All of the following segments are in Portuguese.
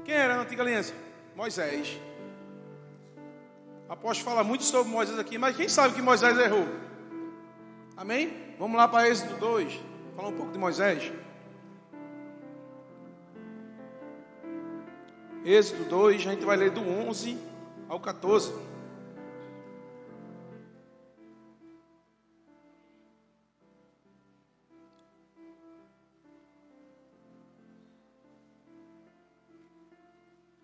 Quem era na antiga aliança? Moisés. O apóstolo fala muito sobre Moisés aqui, mas quem sabe que Moisés errou? Amém? Vamos lá para Êxodo 2, falar um pouco de Moisés. Êxodo 2, a gente vai ler do 11 ao 14.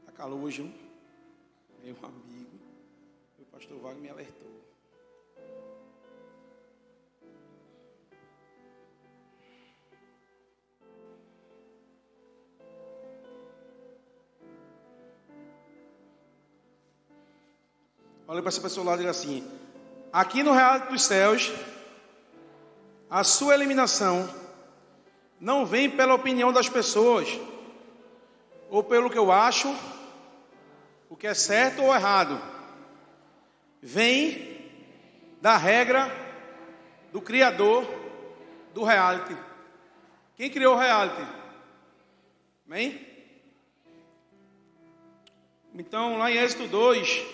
Está calor hoje, hein? Meu amigo, o pastor Wagner me alertou. Olha para essa pessoa lá e diga assim: aqui no real dos céus, a sua eliminação não vem pela opinião das pessoas, ou pelo que eu acho, o que é certo ou errado. Vem da regra do Criador do reality. Quem criou o reality? Amém? Então, lá em Êxodo 2,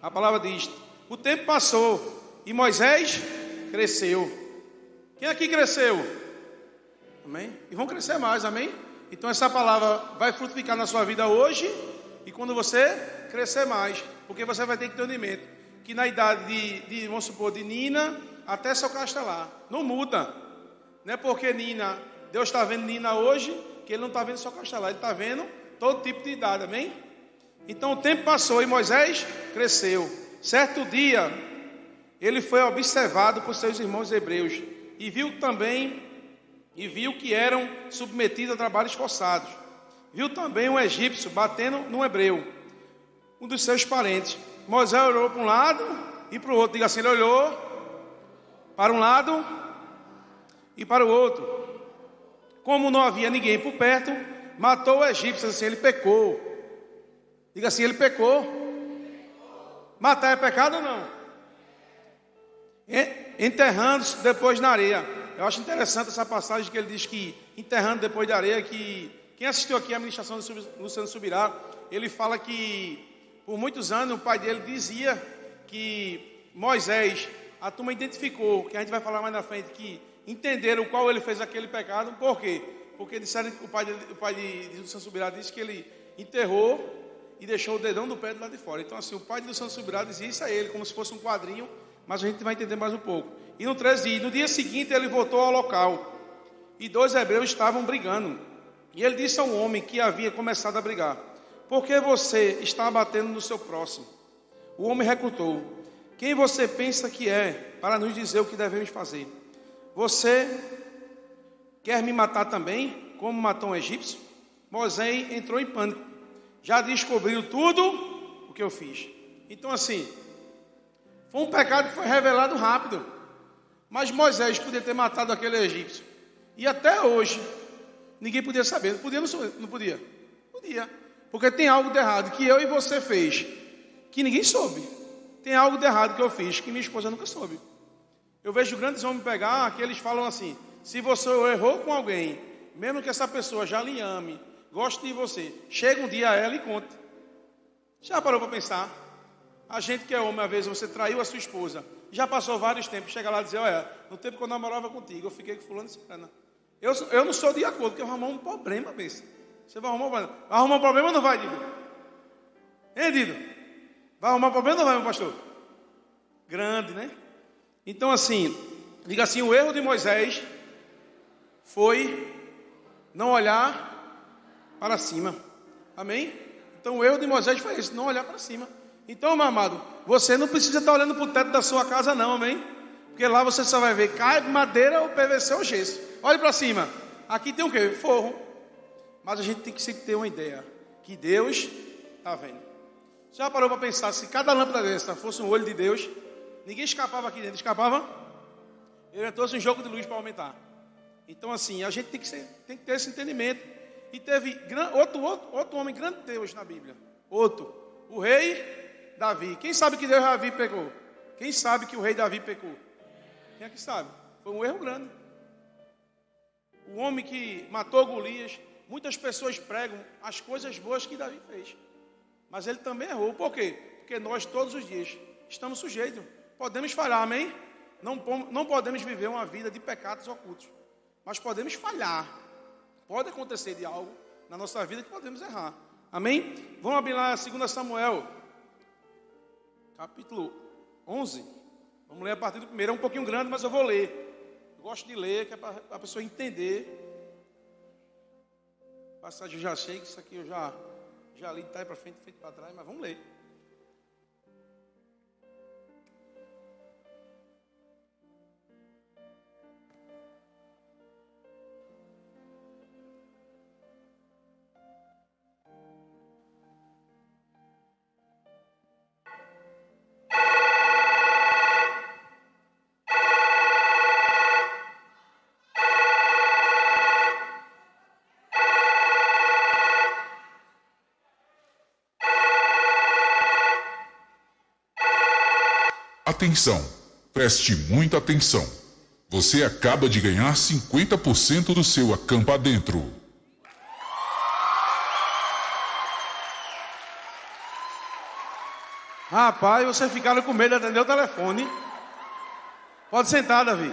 a palavra diz: o tempo passou e Moisés cresceu. Quem aqui cresceu? Amém? E vão crescer mais, amém? Então essa palavra vai frutificar na sua vida hoje e quando você crescer mais, porque você vai ter que ter um entendimento que na idade vamos supor, de Nina até seu castelar, não muda. Não é porque Nina, Deus está vendo Nina hoje, que Ele não está vendo seu castelar, Ele está vendo todo tipo de idade, amém? Então o tempo passou e Moisés cresceu. Certo dia, ele foi observado por seus irmãos hebreus e viu que eram submetidos a trabalhos forçados. Viu também um egípcio batendo no hebreu, um dos seus parentes. Moisés olhou para um lado e para o outro. Diga assim, ele olhou para um lado e para o outro. Como não havia ninguém por perto, matou o egípcio. Assim, ele pecou. Diga assim, ele pecou. Matar é pecado ou não? Enterrando-se depois na areia. Eu acho interessante essa passagem que ele diz que enterrando depois da areia, que quem assistiu aqui a ministração de Luciano Subirá, ele fala que por muitos anos o pai dele dizia que Moisés, a turma identificou, que a gente vai falar mais na frente, que entenderam qual ele fez aquele pecado. Por quê? Porque disseram, o pai de Luciano Subirá disse que ele enterrou e deixou o dedão do pé do lado de fora. Então assim, o pai de Luciano Subirá dizia isso a ele, como se fosse um quadrinho, mas a gente vai entender mais um pouco. E no dia seguinte ele voltou ao local, e 2 hebreus estavam brigando. E ele disse ao homem que havia começado a brigar: por que você está batendo no seu próximo? O homem recrutou: quem você pensa que é para nos dizer o que devemos fazer? Você quer me matar também, como matou um egípcio? Moisés entrou em pânico. Já descobriu tudo o que eu fiz. Então assim, foi um pecado que foi revelado rápido. Mas Moisés podia ter matado aquele egípcio. E até hoje, ninguém podia saber. Podia, não podia? Podia. Porque tem algo de errado que eu e você fez, que ninguém soube. Tem algo de errado que eu fiz, que minha esposa nunca soube. Eu vejo grandes homens pegar, que eles falam assim: se você errou com alguém, mesmo que essa pessoa já lhe ame, goste de você, chega um dia a ela e conta. Já parou para pensar? A gente que é homem, às vezes você traiu a sua esposa, já passou vários tempos, chega lá e diz: olha, no tempo que eu namorava contigo, eu fiquei com fulano e ciclano. Eu não sou de acordo, porque eu vou arrumar um problema, pensa. Você vai arrumar um problema? Vai arrumar um problema ou não vai, Dido? Hein, Dido? Vai arrumar um problema ou não vai, meu pastor? Grande, né? Então assim, diga assim, o erro de Moisés foi não olhar para cima. Amém? Então o erro de Moisés foi esse, não olhar para cima. Então, meu amado, você não precisa estar olhando para o teto da sua casa não, amém? Porque lá você só vai ver caibo, madeira, ou PVC ou gesso. Olhe para cima. Aqui tem o quê? Forro. Mas a gente tem que ter uma ideia que Deus está vendo. Você já parou para pensar, se cada lâmpada dessa fosse um olho de Deus, ninguém escapava aqui dentro, escapava? Ele trouxe um jogo de luz para aumentar. Então assim, a gente tem que ter esse entendimento. E teve outro homem grande de Deus na Bíblia. O rei Davi. Quem sabe que Davi pecou? Quem sabe que o rei Davi pecou? Quem é que sabe? Foi um erro grande. homem que matou Golias. Muitas pessoas pregam as coisas boas que Davi fez. Mas ele também errou. Por quê? Porque nós todos os dias estamos sujeitos. Podemos falhar, amém? Não podemos viver uma vida de pecados ocultos. Mas podemos falhar. Pode acontecer de algo na nossa vida que podemos errar. Amém? Vamos abrir lá 2 Samuel, capítulo 11. Vamos ler a partir do primeiro. É um pouquinho grande, mas eu vou ler. Eu gosto de ler, que é para a pessoa entender. Passagem eu já sei que isso aqui eu já li de trás para frente, feito para trás, mas vamos ler. Atenção, preste muita atenção. Você acaba de ganhar 50% do seu acampa dentro. Rapaz, vocês ficaram com medo de atender o telefone. Pode sentar, Davi.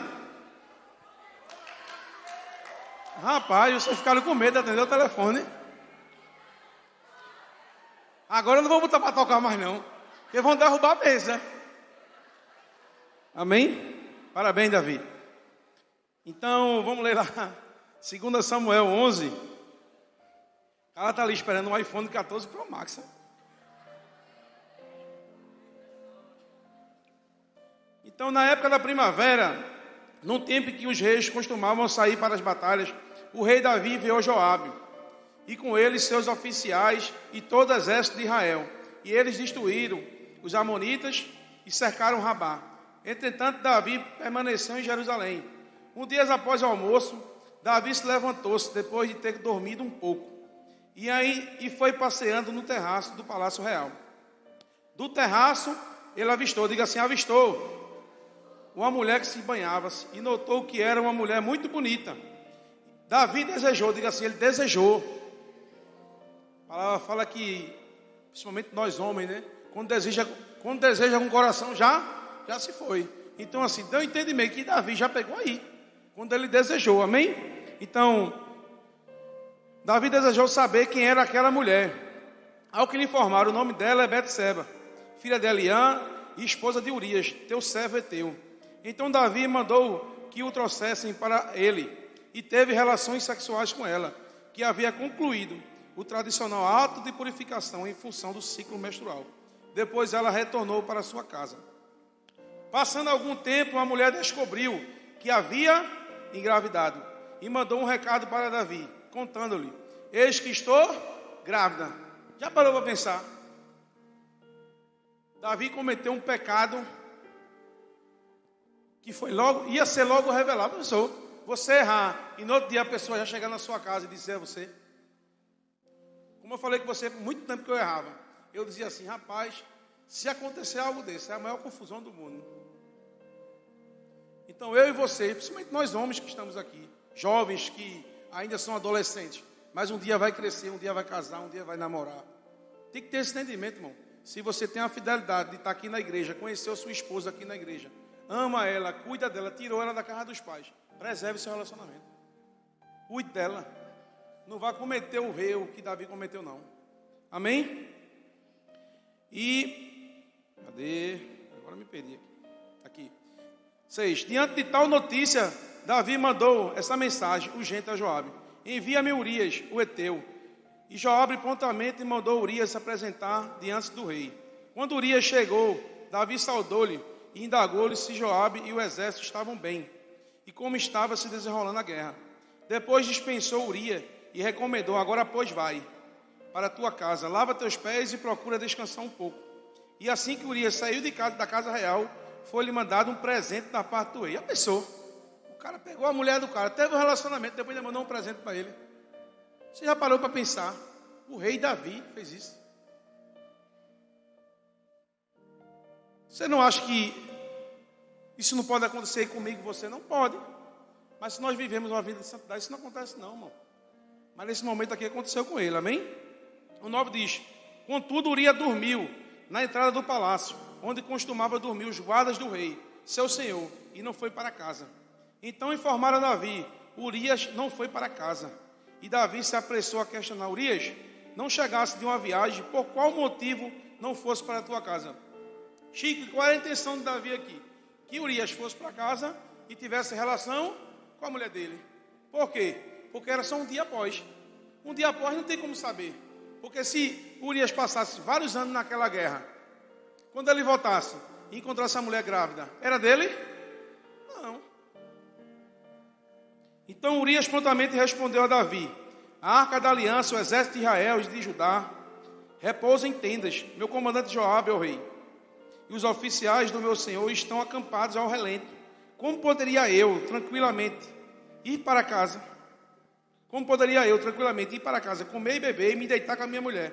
Rapaz, vocês ficaram com medo de atender o telefone. Agora eu não vou botar para tocar mais não, porque vão derrubar a mesa. Amém? Parabéns, Davi. Então, vamos ler lá 2 Samuel 11. O cara está ali esperando um iPhone 14 Pro Max. Então, na época da primavera, num tempo em que os reis costumavam sair para as batalhas, o rei Davi enviou Joabe, e com ele seus oficiais e todo o exército de Israel. E eles destruíram os amonitas e cercaram Rabá. Entretanto, Davi permaneceu em Jerusalém. Um dia após o almoço, Davi se levantou-se, depois de ter dormido um pouco, e foi passeando no terraço do Palácio Real. Do terraço, ele avistou, diga assim, avistou, uma mulher que se banhava, e notou que era uma mulher muito bonita. Davi desejou, diga assim, ele desejou. A palavra fala que, principalmente nós homens, né? Quando deseja com o coração, já se foi. Então assim, deu entendimento que Davi já pegou aí, quando ele desejou, amém? Então, Davi desejou saber quem era aquela mulher. Ao que lhe informaram, o nome dela é Betseba, filha de Eliã e esposa de Urias, teu servo Eteu. Então Davi mandou que o trouxessem para ele, e teve relações sexuais com ela, que havia concluído o tradicional ato de purificação em função do ciclo menstrual. Depois ela retornou para sua casa. Passando algum tempo, a mulher descobriu que havia engravidado e mandou um recado para Davi, contando-lhe, eis que estou grávida. Já parou para pensar? Davi cometeu um pecado que ia ser logo revelado. Pensou, você errar e no outro dia a pessoa já chegar na sua casa e dizer a você. Como eu falei com você, muito tempo que eu errava, eu dizia assim, rapaz, se acontecer algo desse, é a maior confusão do mundo. Então eu e você, principalmente nós homens que estamos aqui, jovens que ainda são adolescentes, mas um dia vai crescer, um dia vai casar, um dia vai namorar. Tem que ter esse entendimento, irmão. Se você tem a fidelidade de estar aqui na igreja, conheceu sua esposa aqui na igreja, ama ela, cuida dela, tirou ela da casa dos pais, preserve seu relacionamento. Cuide dela. Não vá cometer o erro que Davi cometeu, não. Amém? E cadê? Agora me perdi aqui. 6. Diante de tal notícia, Davi mandou essa mensagem urgente a Joabe: envia-me Urias, o Eteu. E Joabe prontamente mandou Urias se apresentar diante do rei. Quando Urias chegou, Davi saudou-lhe e indagou-lhe se Joabe e o exército estavam bem, e como estava se desenrolando a guerra. Depois dispensou Urias e recomendou: agora pois vai para a tua casa, lava teus pés e procura descansar um pouco. E assim que Urias saiu da casa real, foi-lhe mandado um presente da parte do rei. A pessoa, o cara pegou a mulher do cara, teve um relacionamento, depois ele mandou um presente para ele. Você já parou para pensar? O rei Davi fez isso. Você não acha que isso não pode acontecer comigo e você? Não pode. Mas se nós vivemos uma vida de santidade, isso não acontece não, irmão. Mas nesse momento aqui aconteceu com ele, amém? O 9 diz: contudo Urias dormiu na entrada do palácio, onde costumava dormir os guardas do rei, seu senhor, e não foi para casa. Então informaram a Davi: Urias não foi para casa. E Davi se apressou a questionar: Urias, não chegasse de uma viagem, por qual motivo não fosse para a tua casa? Chico, qual era a intenção de Davi aqui? Que Urias fosse para casa e tivesse relação com a mulher dele. Por quê? Porque era só um dia após. Um dia após não tem como saber. Porque se Urias passasse vários anos naquela guerra, quando ele voltasse e encontrasse a mulher grávida, era dele? Não. Então Urias prontamente respondeu a Davi: a arca da aliança, o exército de Israel e de Judá, repousa em tendas. Meu comandante Joabe é o rei. E os oficiais do meu senhor estão acampados ao relento. Como poderia eu, tranquilamente, ir para casa? Como poderia eu, tranquilamente, ir para casa, comer e beber e me deitar com a minha mulher?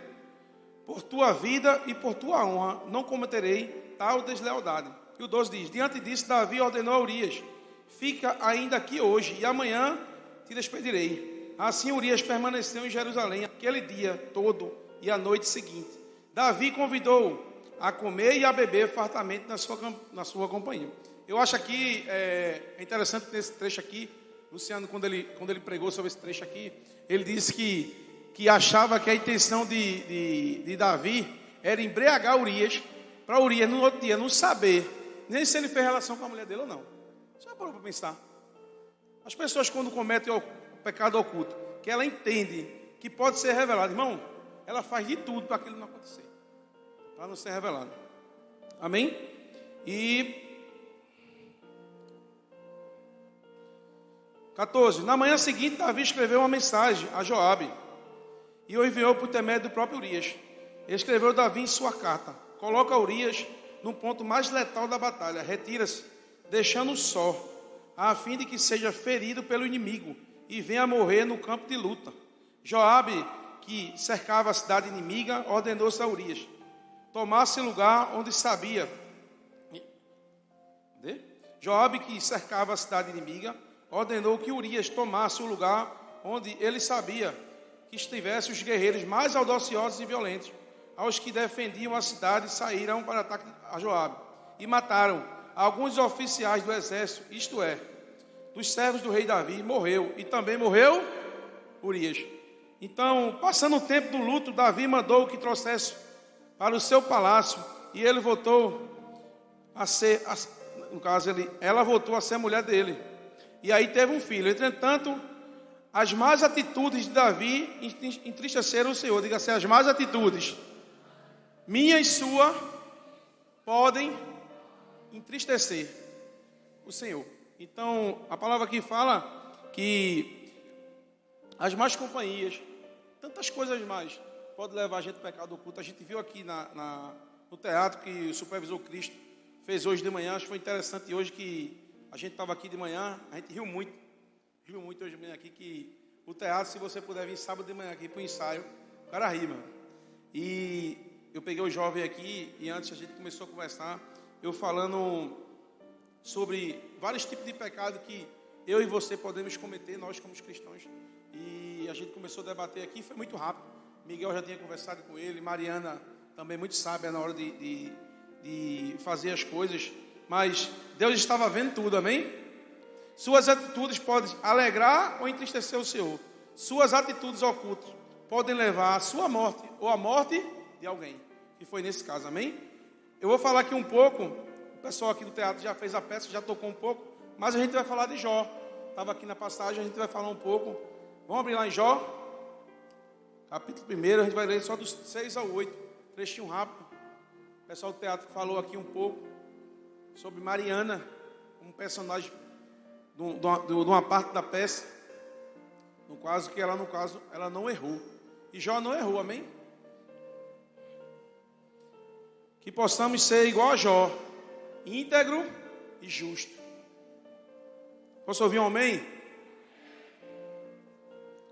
Por tua vida e por tua honra, não cometerei tal deslealdade. E o 12 diz: diante disso, Davi ordenou a Urias: fica ainda aqui hoje, e amanhã te despedirei. Assim Urias permaneceu em Jerusalém aquele dia todo e a noite seguinte. Davi convidou a comer e a beber fartamente na sua companhia. Eu acho aqui, é interessante nesse trecho aqui, Luciano, quando ele pregou sobre esse trecho aqui, ele disse que achava que a intenção de Davi era embriagar Urias, para Urias no outro dia não saber nem se ele fez relação com a mulher dele ou não. Você já parou para pensar? As pessoas, quando cometem o pecado oculto, que ela entende que pode ser revelado, irmão, ela faz de tudo para aquilo não acontecer, para não ser revelado. Amém? E 14. Na manhã seguinte, Davi escreveu uma mensagem a Joabe e o enviou por intermédio do próprio Urias. Escreveu Davi em sua carta: coloca Urias no ponto mais letal da batalha, retira-se, deixando-o só, a fim de que seja ferido pelo inimigo e venha a morrer no campo de luta. Joabe, que cercava a cidade inimiga, ordenou-se a Urias: tomasse lugar onde sabia. Joabe, que cercava a cidade inimiga, ordenou que Urias tomasse o lugar onde ele sabia que estivessem os guerreiros mais audaciosos e violentos. Aos que defendiam a cidade saíram para ataque a Joabe e mataram alguns oficiais do exército, isto é, dos servos do rei Davi. Morreu, e também morreu Urias. Então, passando o tempo do luto, Davi mandou que trouxesse para o seu palácio, e ele voltou a ser, no caso, ela voltou a ser a mulher dele. E aí teve um filho. Entretanto, as más atitudes de Davi entristeceram o Senhor. Diga assim: as más atitudes, minha e sua, podem entristecer o Senhor. Então, a palavra aqui fala que as más companhias, tantas coisas mais, podem levar a gente ao pecado oculto. A gente viu aqui no teatro que o supervisor Cristo fez hoje de manhã. Acho que foi interessante hoje que a gente estava aqui de manhã, a gente riu muito hoje de manhã aqui, que o teatro, se você puder vir sábado de manhã aqui para o ensaio, o cara ri, mano. E eu peguei o jovem aqui, e antes a gente começou a conversar, eu falando sobre vários tipos de pecado que eu e você podemos cometer, nós como cristãos. E a gente começou a debater aqui, foi muito rápido. Miguel já tinha conversado com ele, Mariana também muito sábia na hora de fazer as coisas. Mas Deus estava vendo tudo, amém? Suas atitudes podem alegrar ou entristecer o Senhor. Suas atitudes ocultas podem levar à sua morte ou à morte de alguém, que foi nesse caso, amém? Eu vou falar aqui um pouco, o pessoal aqui do teatro já fez a peça, já tocou um pouco, mas a gente vai falar de Jó. Estava aqui na passagem, a gente vai falar um pouco. Vamos abrir lá em Jó, capítulo 1, a gente vai ler só dos 6 ao 8, trechinho rápido. O pessoal do teatro falou aqui um pouco sobre Mariana, um personagem de uma parte da peça, no caso que ela não errou. E Jó não errou, amém? Que possamos ser igual a Jó, íntegro e justo. Posso ouvir um amém?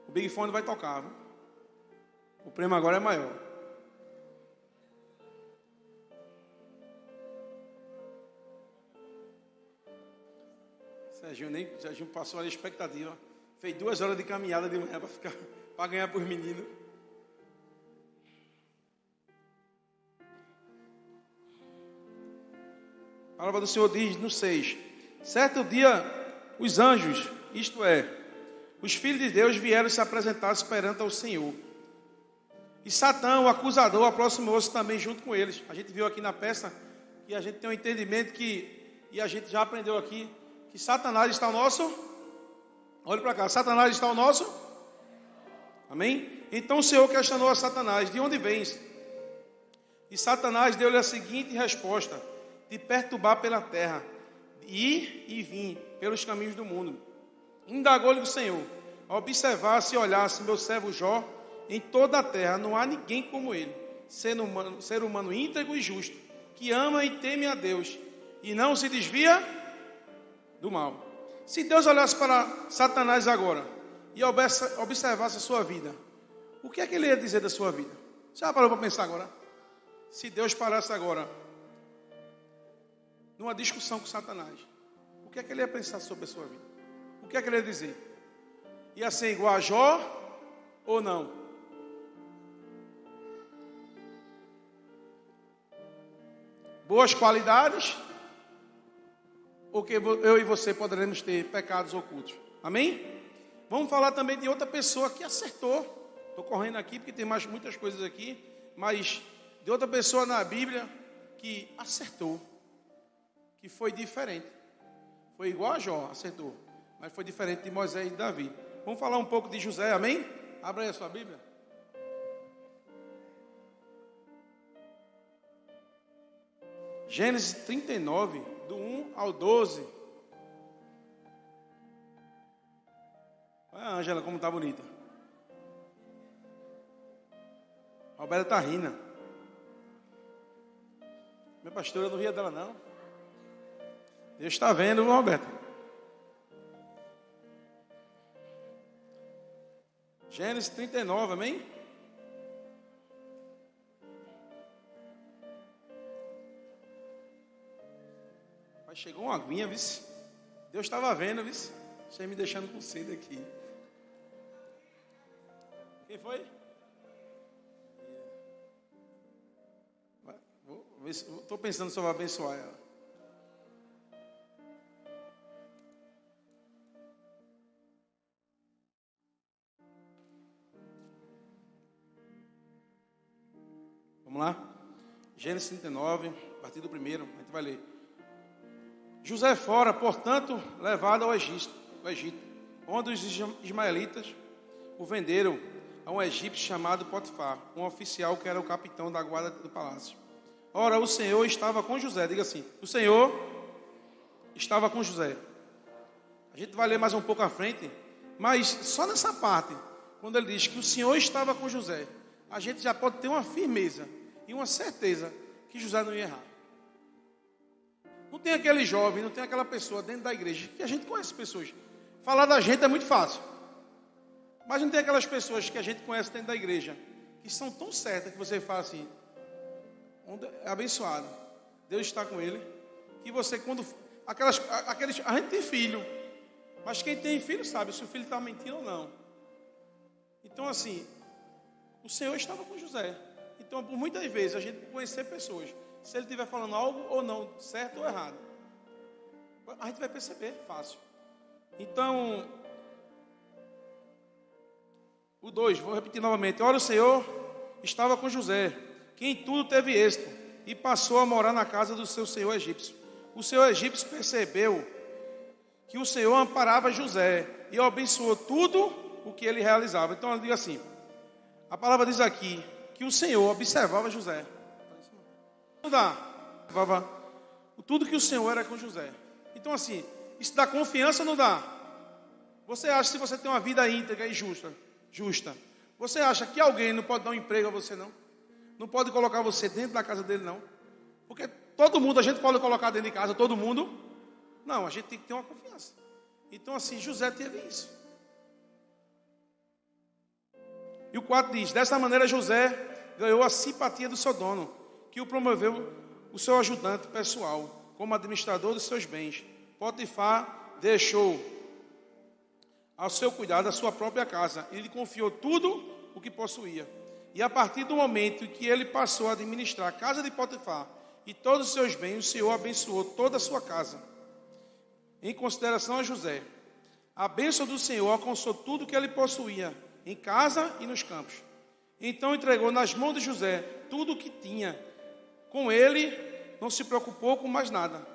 O Big Fone vai tocar, viu? O prêmio agora é maior. Serginho passou ali a expectativa. Fez 2 horas de caminhada de manhã para ganhar para os meninos. A palavra do Senhor diz no 6: certo dia, os anjos, isto é, os filhos de Deus, vieram se apresentar perante ao Senhor. E Satã, o acusador, aproximou-se também junto com eles. A gente viu aqui na peça que a gente tem um entendimento e a gente já aprendeu aqui, que Satanás está ao nosso... Olhe para cá, Satanás está ao nosso... Amém? Então o Senhor questionou a Satanás: de onde vens? E Satanás deu-lhe a seguinte resposta: de perturbar pela terra, ir e vir pelos caminhos do mundo. Indagou-lhe o Senhor: observasse e olhasse meu servo Jó, em toda a terra não há ninguém como ele, ser humano íntegro e justo, que ama e teme a Deus, e não se desvia do mal. Se Deus olhasse para Satanás agora e observasse a sua vida, o que é que ele ia dizer da sua vida? Você já parou para pensar agora? Se Deus parasse agora numa discussão com Satanás, o que é que ele ia pensar sobre a sua vida? O que é que ele ia dizer? Ia ser igual a Jó ou não? Boas qualidades? Ou que eu e você poderemos ter pecados ocultos? Amém? Vamos falar também de outra pessoa que acertou. Estou correndo aqui porque tem muitas coisas aqui, mas de outra pessoa na Bíblia que acertou, que foi diferente. Foi igual a Jó, acertou, mas foi diferente de Moisés e de Davi. Vamos falar um pouco de José, amém? Abra aí a sua Bíblia. Gênesis 39, do 1 ao 12. Olha a Ângela como está bonita. A Roberta está rindo. Minha pastora não ria dela não. Deus está vendo, Roberta. Gênesis 39, amém? Mas chegou uma aguinha, vice. Deus estava vendo, vice. Você me deixando com sede aqui. Quem foi? Estou pensando se eu vou abençoar ela. Vamos lá? Gênesis 39, a partir do 1º, a gente vai ler. José fora, portanto, levado ao Egito, onde os ismaelitas o venderam a um egípcio chamado Potifar, um oficial que era o capitão da guarda do palácio. Ora, o Senhor estava com José. Diga assim: o Senhor estava com José. A gente vai ler mais um pouco à frente, mas só nessa parte, quando ele diz que o Senhor estava com José, a gente já pode ter uma firmeza e uma certeza que José não ia errar. Não tem aquele jovem, não tem aquela pessoa dentro da igreja, que a gente conhece pessoas. Falar da gente é muito fácil. Mas não tem aquelas pessoas que a gente conhece dentro da igreja, que são tão certas que você fala assim: é abençoado, Deus está com ele. Que você quando... a gente tem filho, mas quem tem filho sabe se o filho está mentindo ou não. Então assim, o Senhor estava com José. Então por muitas vezes a gente conhecer pessoas, se ele estiver falando algo ou não, certo ou errado, a gente vai perceber fácil. Então, o 2, vou repetir novamente. Ora, o Senhor estava com José, que em tudo teve êxito, e passou a morar na casa do seu senhor egípcio. O senhor egípcio percebeu que o Senhor amparava José e abençoou tudo o que ele realizava. Então, eu digo assim, a palavra diz aqui que o Senhor observava José. Não dá. Tudo que o Senhor era com José. Então assim, isso dá confiança ou não dá? Você acha, se você tem uma vida íntegra e justa, você acha que alguém não pode dar um emprego a você não? Não pode colocar você dentro da casa dele não? Porque todo mundo, a gente pode colocar dentro de casa, todo mundo? Não, a gente tem que ter uma confiança. Então assim, José teve isso. E o 4 diz: dessa maneira José ganhou a simpatia do seu dono, que o promoveu o seu ajudante pessoal, como administrador dos seus bens. Potifar deixou ao seu cuidado a sua própria casa. Ele confiou tudo o que possuía. E a partir do momento em que ele passou a administrar a casa de Potifar e todos os seus bens, o Senhor abençoou toda a sua casa. Em consideração a José, a bênção do Senhor alcançou tudo o que ele possuía, em casa e nos campos. Então entregou nas mãos de José tudo o que tinha. Com ele não se preocupou com mais nada,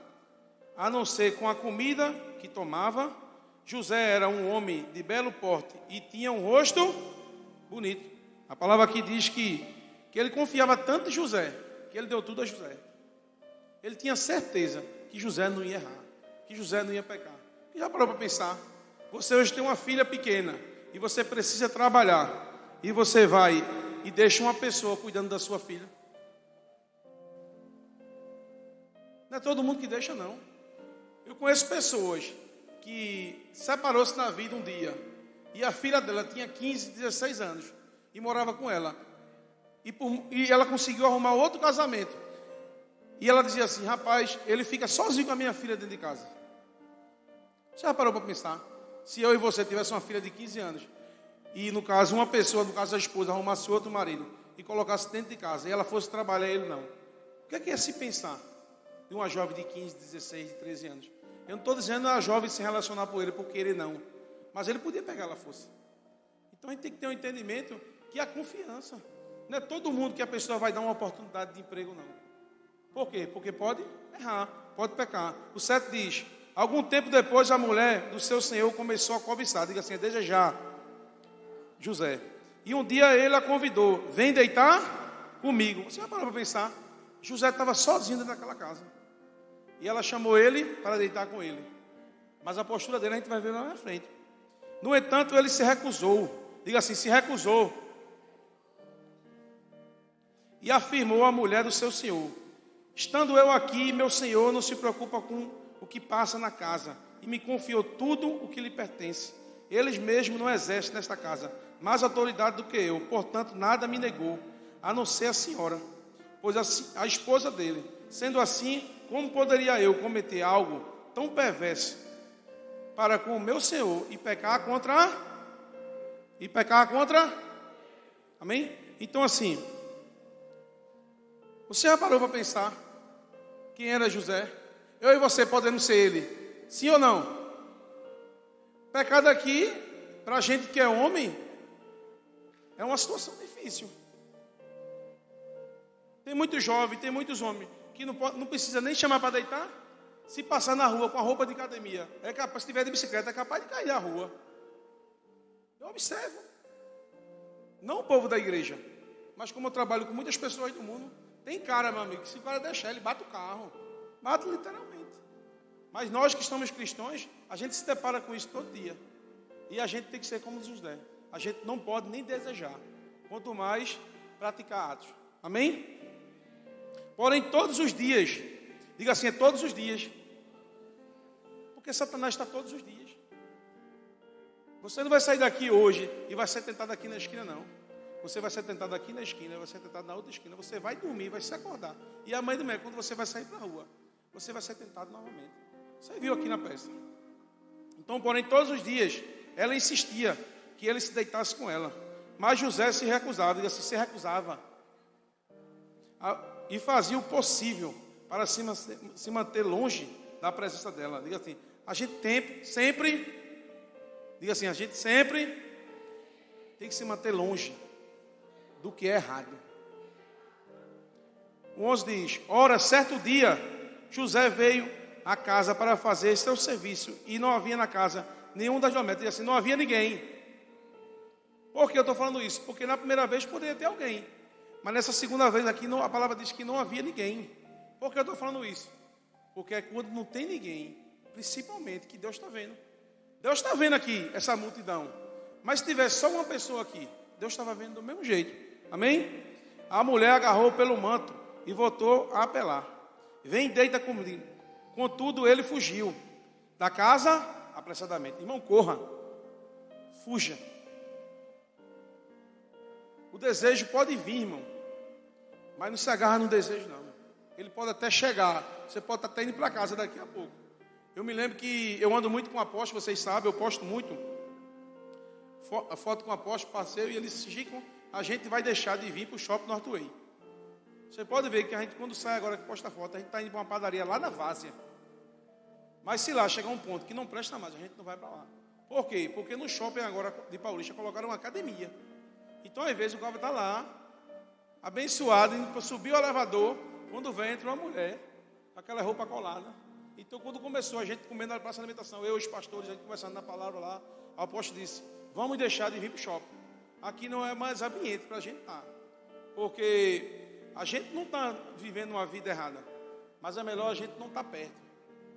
a não ser com a comida que tomava. José era um homem de belo porte e tinha um rosto bonito. A palavra aqui diz que ele confiava tanto em José, que ele deu tudo a José. Ele tinha certeza que José não ia errar, que José não ia pecar. E já parou para pensar? Você hoje tem uma filha pequena e você precisa trabalhar. E você vai e deixa uma pessoa cuidando da sua filha. Não é todo mundo que deixa, não. Eu conheço pessoas que separou-se na vida um dia. E a filha dela tinha 15, 16 anos. E morava com ela. E ela conseguiu arrumar outro casamento. E ela dizia assim, rapaz, ele fica sozinho com a minha filha dentro de casa. Você já parou para pensar? Se eu e você tivesse uma filha de 15 anos, e no caso uma pessoa, no caso a esposa, arrumasse outro marido, e colocasse dentro de casa, e ela fosse trabalhar e ele não. O que é que ia se pensar de uma jovem de 15, 16, 13 anos? Eu não estou dizendo a jovem se relacionar com ele, porque ele não. Mas ele podia pegar ela fosse. Então a gente tem que ter um entendimento que é a confiança. Não é todo mundo que a pessoa vai dar uma oportunidade de emprego, não. Por quê? Porque pode errar, pode pecar. O 7 diz, algum tempo depois a mulher do seu senhor começou a cobiçar, diga assim, a desejar José. E um dia ele a convidou, vem deitar comigo. Você vai parar para pensar, José estava sozinho dentro daquela casa. E ela chamou ele para deitar com ele. Mas a postura dele a gente vai ver lá na frente. No entanto, ele se recusou. Diga assim, se recusou. E afirmou a mulher do seu senhor, estando eu aqui, meu senhor não se preocupa com o que passa na casa, e me confiou tudo o que lhe pertence. Eles mesmos não exercem nesta casa mais autoridade do que eu, portanto nada me negou, a não ser a senhora, pois a esposa dele. Sendo assim, como poderia eu cometer algo tão perverso para com o meu senhor e pecar contra? Amém? Então assim, você já parou para pensar quem era José? Eu e você podemos ser ele, sim ou não? Pecado aqui, para a gente que é homem, é uma situação difícil. Tem muitos jovens, tem muitos homens que não precisa nem chamar para deitar. Se passar na rua com a roupa de academia, é capaz, se tiver de bicicleta, é capaz de cair na rua. Eu observo. Não o povo da igreja, mas como eu trabalho com muitas pessoas do mundo, tem cara, meu amigo, que se o cara deixar, ele bate o carro. Bate literalmente. Mas nós que somos cristãos, a gente se depara com isso todo dia. E a gente tem que ser como José. A gente não pode nem desejar, quanto mais praticar atos. Amém? Porém, todos os dias, diga assim, é todos os dias. Porque Satanás está todos os dias. Você não vai sair daqui hoje e vai ser tentado aqui na esquina, não. Você vai ser tentado aqui na esquina, vai ser tentado na outra esquina. Você vai dormir, vai se acordar. E amanhã de manhã, quando você vai sair para a rua, você vai ser tentado novamente. Você viu aqui na peça. Então, porém, todos os dias, ela insistia que ele se deitasse com ela. Mas José se recusava, diga assim, se recusava. E fazia o possível para se manter longe da presença dela. Diga assim, a gente sempre tem que se manter longe do que é errado. O 11 diz, ora, certo dia, José veio à casa para fazer seu serviço, e não havia na casa nenhum das domésticas, assim, não havia ninguém. Por que eu estou falando isso? Porque na primeira vez poderia ter alguém, mas nessa segunda vez aqui a palavra diz que não havia ninguém. Por que eu estou falando isso? Porque é quando não tem ninguém, principalmente, que Deus está vendo. Deus está vendo aqui essa multidão, mas se tivesse só uma pessoa aqui, Deus estava vendo do mesmo jeito. Amém? A mulher agarrou pelo manto e voltou a apelar. Vem, deita comigo. Contudo, ele fugiu da casa apressadamente. Irmão, corra. Fuja. O desejo pode vir, irmão. Mas não se agarra no desejo, não. Ele pode até chegar. Você pode até ir para casa daqui a pouco. Eu me lembro que eu ando muito com o apóstolo, vocês sabem, eu posto muito a foto com o apóstolo, passeio, e ele disse: Chico, a gente vai deixar de vir para o Shopping Northway. Você pode ver que a gente, quando sai agora que posta a foto, a gente está indo para uma padaria lá na Várzea. Mas se lá chegar um ponto que não presta mais, a gente não vai para lá. Por quê? Porque no shopping agora de Paulista colocaram uma academia. Então, às vezes, o cara está lá, abençoado, indo para subir o elevador, quando vem, entra uma mulher, com aquela roupa colada. Então, quando começou a gente comendo na praça de alimentação, eu e os pastores, a gente conversando na palavra lá, o apóstolo disse: vamos deixar de vir para o shopping. Aqui não é mais ambiente para a gente estar. Porque a gente não está vivendo uma vida errada, mas é melhor a gente não estar perto.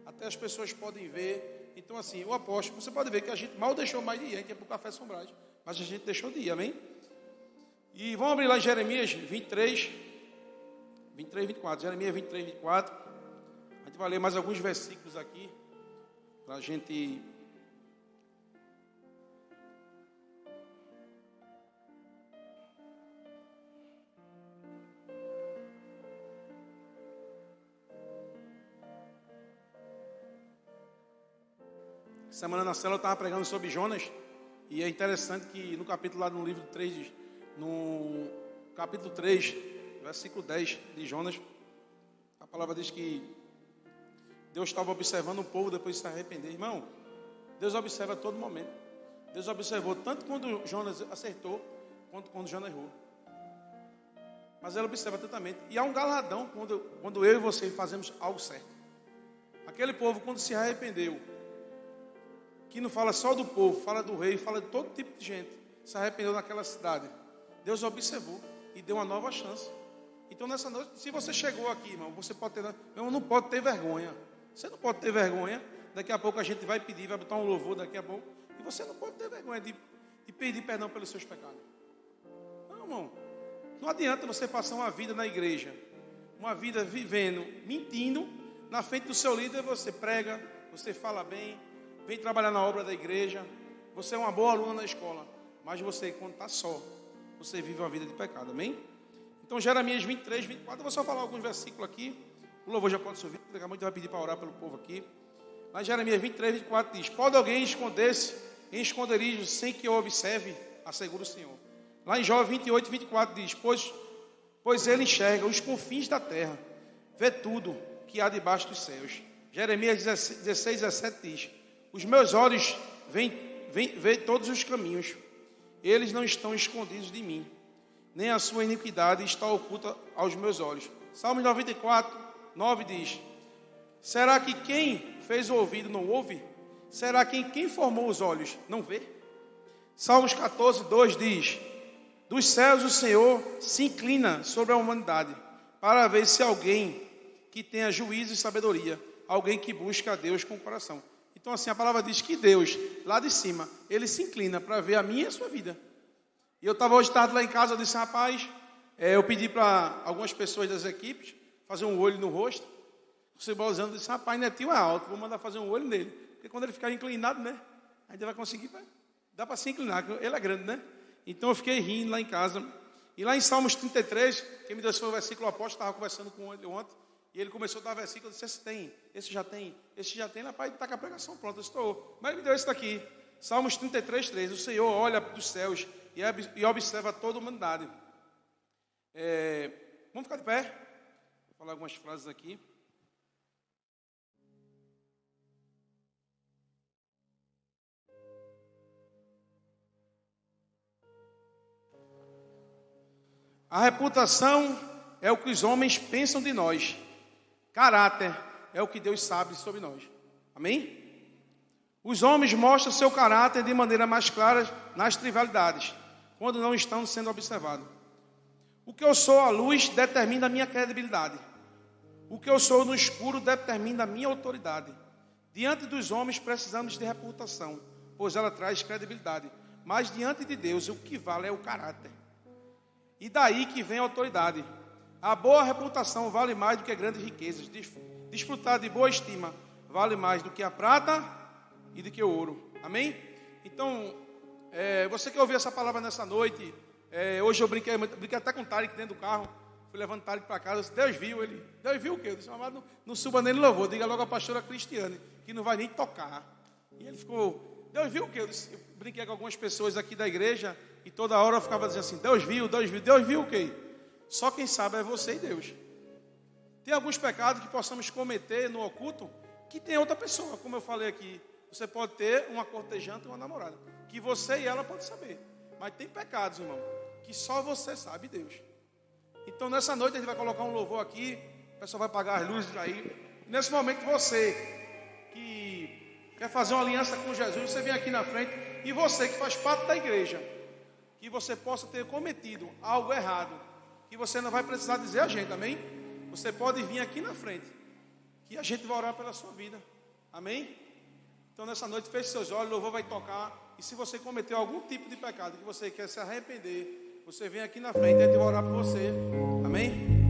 Até as pessoas podem ver. Então, assim, o apóstolo, você pode ver que a gente mal deixou mais de ir, a gente ia para o Café São Brás, mas a gente deixou de ir, amém? E vamos abrir lá em Jeremias 23, 24. Jeremias 23, 24. A gente vai ler mais alguns versículos aqui, para a gente... Semana na célula eu estava pregando sobre Jonas, e é interessante que no capítulo lá no livro 3, no capítulo 3, versículo 10 de Jonas, a palavra diz que Deus estava observando o povo depois de se arrepender. Irmão, Deus observa a todo momento. Deus observou tanto quando Jonas acertou, quanto quando Jonas errou. Mas Ele observa atentamente. E há um galardão quando eu e você fazemos algo certo. Aquele povo, quando se arrependeu, que não fala só do povo, fala do rei, fala de todo tipo de gente, se arrependeu naquela cidade. Deus observou e deu uma nova chance. Então, nessa noite, se você chegou aqui, irmão, você pode ter, irmão, não pode ter vergonha. Você não pode ter vergonha. Daqui a pouco a gente vai pedir, vai botar um louvor daqui a pouco. E você não pode ter vergonha de pedir perdão pelos seus pecados. Não, irmão. Não adianta você passar uma vida na igreja, uma vida vivendo, mentindo, na frente do seu líder. Você prega, você fala bem, vem trabalhar na obra da igreja, você é uma boa aluna na escola, mas você, quando está só, você vive uma vida de pecado, amém? Então, Jeremias 23, 24, eu vou só falar alguns versículos aqui, o louvor já pode subir, daqui a pouco vai pedir para orar pelo povo aqui. Mas Jeremias 23, 24 diz: pode alguém esconder-se em esconderijo sem que eu observe? Assegura o Senhor. Lá em Jó 28, 24 diz: pois ele enxerga os confins da terra, vê tudo que há debaixo dos céus. Jeremias 16, 17 diz: os meus olhos veem todos os caminhos, eles não estão escondidos de mim, nem a sua iniquidade está oculta aos meus olhos. Salmos 94, 9 diz: será que quem fez o ouvido não ouve? Será que quem formou os olhos não vê? Salmos 14, 2 diz: dos céus o Senhor se inclina sobre a humanidade, para ver se alguém que tenha juízo e sabedoria, alguém que busca a Deus com o coração. Então, assim, a palavra diz que Deus, lá de cima, Ele se inclina para ver a minha e a sua vida. E eu estava hoje tarde lá em casa, eu disse: rapaz, eu pedi para algumas pessoas das equipes fazer um olho no rosto. O Cebolzano disse: rapaz, Netinho é alto, vou mandar fazer um olho nele. Porque quando ele ficar inclinado, né, a gente vai conseguir, dá para se inclinar, ele é grande, né? Então eu fiquei rindo lá em casa. E lá em Salmos 33, quem me deu esse foi o versículo apóstolo, estava conversando com ele ontem. E ele começou a dar versículo, eu disse: esse tem, esse já tem, rapaz, está com a pregação pronta. Eu estou, mas ele me deu esse daqui. Salmos 33, 3. O Senhor olha dos céus e observa toda a humanidade. Vamos ficar de pé? Vou falar algumas frases aqui. A reputação é o que os homens pensam de nós. Caráter é o que Deus sabe sobre nós. Amém? Os homens mostram seu caráter de maneira mais clara nas trivialidades, quando não estão sendo observados. O que eu sou à luz determina a minha credibilidade. O que eu sou no escuro determina a minha autoridade. Diante dos homens precisamos de reputação, pois ela traz credibilidade. Mas diante de Deus o que vale é o caráter. E daí que vem a autoridade. A boa reputação vale mais do que grandes riquezas. Desfrutar de boa estima vale mais do que a prata e do que o ouro. Amém? Então, você que ouviu essa palavra nessa noite, hoje eu brinquei até com o Tarek dentro do carro. fui levantado para casa, eu disse, Deus viu ele. Deus viu o quê? Eu disse, amado, não suba nem no louvor, diga logo a pastora Cristiane, que não vai nem tocar. E ele ficou, Deus viu o quê? Eu brinquei com algumas pessoas aqui da igreja, e toda hora eu ficava dizendo assim, Deus viu o quê? Só quem sabe é você e Deus. Tem alguns pecados que possamos cometer no oculto, que tem outra pessoa, como eu falei aqui. Você pode ter uma cortejante e uma namorada, que você e ela podem saber. Mas tem pecados, irmão, que só você sabe, Deus. Então nessa noite a gente vai colocar um louvor aqui, o pessoal vai apagar as luzes aí. E nesse momento você que quer fazer uma aliança com Jesus, você vem aqui na frente. E você que faz parte da igreja, que você possa ter cometido algo errado, que você não vai precisar dizer a gente, amém? Você pode vir aqui na frente, que a gente vai orar pela sua vida, amém? Então nessa noite feche seus olhos, o louvor vai tocar. E se você cometeu algum tipo de pecado que você quer se arrepender, você vem aqui na frente e a gente vai orar por você, amém?